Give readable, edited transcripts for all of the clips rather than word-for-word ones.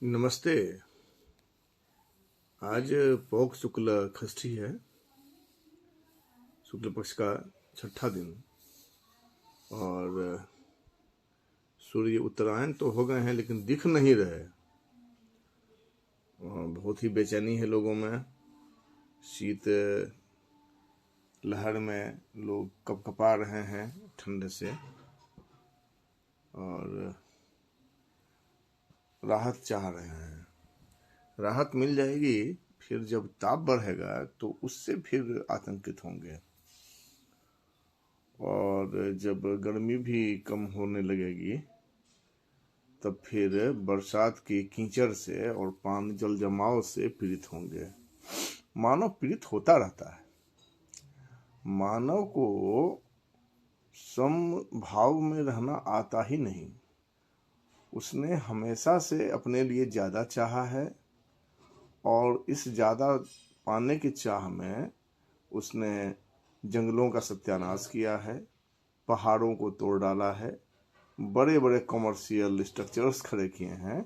नमस्ते। आज पौष शुक्ल षष्ठी है, शुक्ल पक्ष का छठा दिन। और सूर्य उत्तरायण तो हो गए हैं लेकिन दिख नहीं रहे। और बहुत ही बेचैनी है लोगों में। शीत लहर में लोग कपकपा रहे हैं ठंड से और राहत चाह रहे हैं। राहत मिल जाएगी, फिर जब ताप बढ़ेगा तो उससे फिर आतंकित होंगे। और जब गर्मी भी कम होने लगेगी तब फिर बरसात की कीचड़ से और पानी जल जमाव से पीड़ित होंगे। मानव पीड़ित होता रहता है। मानव को समभाव में रहना आता ही नहीं। उसने हमेशा से अपने लिए ज्यादा चाहा है और इस ज्यादा पाने की चाह में उसने जंगलों का सत्यानाश किया है, पहाड़ों को तोड़ डाला है, बड़े बड़े कमर्शियल स्ट्रक्चर्स खड़े किए हैं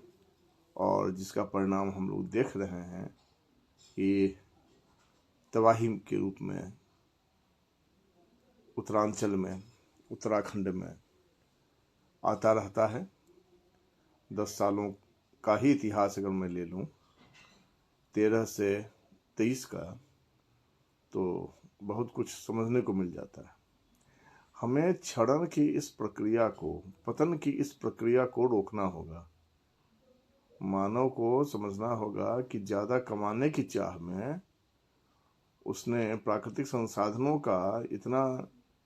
और जिसका परिणाम हम लोग देख रहे हैं कि तबाही के रूप में उत्तरांचल में, उत्तराखंड में आता रहता है। 10 सालों का ही इतिहास अगर मैं ले लूं, 13 से 23 का, तो बहुत कुछ समझने को मिल जाता है। हमें क्षरण की इस प्रक्रिया को, पतन की इस प्रक्रिया को रोकना होगा। मानव को समझना होगा कि ज्यादा कमाने की चाह में उसने प्राकृतिक संसाधनों का इतना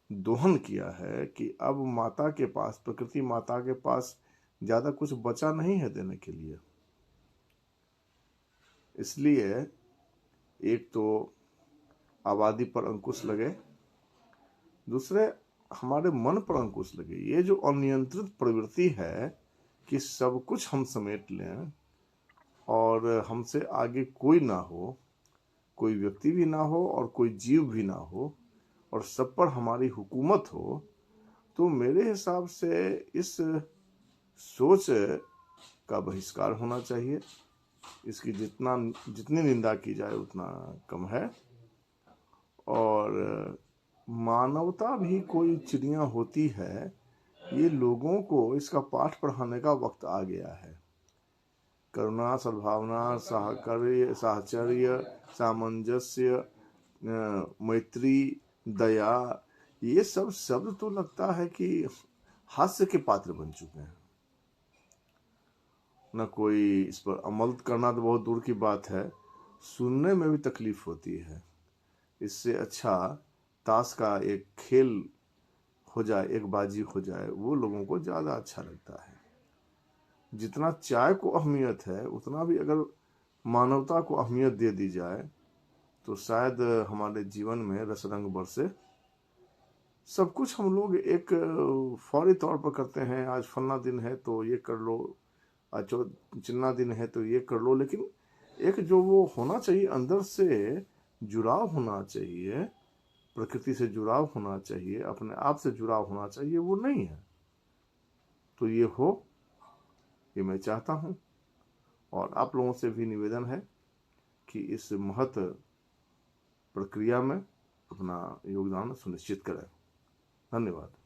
दोहन किया है कि अब माता के पास, प्रकृति माता के पास ज्यादा कुछ बचा नहीं है देने के लिए। इसलिए एक तो आबादी पर अंकुश लगे, दूसरे हमारे मन पर अंकुश लगे। ये जो अनियंत्रित प्रवृत्ति है कि सब कुछ हम समेट लें और हमसे आगे कोई ना हो, कोई व्यक्ति भी ना हो और कोई जीव भी ना हो और सब पर हमारी हुकूमत हो, तो मेरे हिसाब से इस सोच का बहिष्कार होना चाहिए। इसकी जितनी निंदा की जाए उतना कम है। और मानवता भी कोई चिड़िया होती है, ये लोगों को इसका पाठ पढ़ाने का वक्त आ गया है। करुणा, सद्भावना, साहचर्य, सामंजस्य, मैत्री, दया, ये सब शब्द तो लगता है कि हास्य के पात्र बन चुके हैं। न कोई इस पर अमल करना तो बहुत दूर की बात है, सुनने में भी तकलीफ होती है। इससे अच्छा ताश का एक खेल हो जाए, एक बाजी हो जाए, वो लोगों को ज्यादा अच्छा लगता है। जितना चाय को अहमियत है उतना भी अगर मानवता को अहमियत दे दी जाए तो शायद हमारे जीवन में रस रंग बरसे। सब कुछ हम लोग एक फौरी तौर पर करते हैं। आज फलना दिन है तो ये कर लो, आज चिन्ना दिन है तो ये कर लो, लेकिन एक जो वो होना चाहिए, अंदर से जुड़ाव होना चाहिए, प्रकृति से जुड़ाव होना चाहिए, अपने आप से जुड़ाव होना चाहिए, वो नहीं है। तो ये हो, ये मैं चाहता हूं। और आप लोगों से भी निवेदन है कि इस महत प्रक्रिया में अपना योगदान सुनिश्चित करें। धन्यवाद।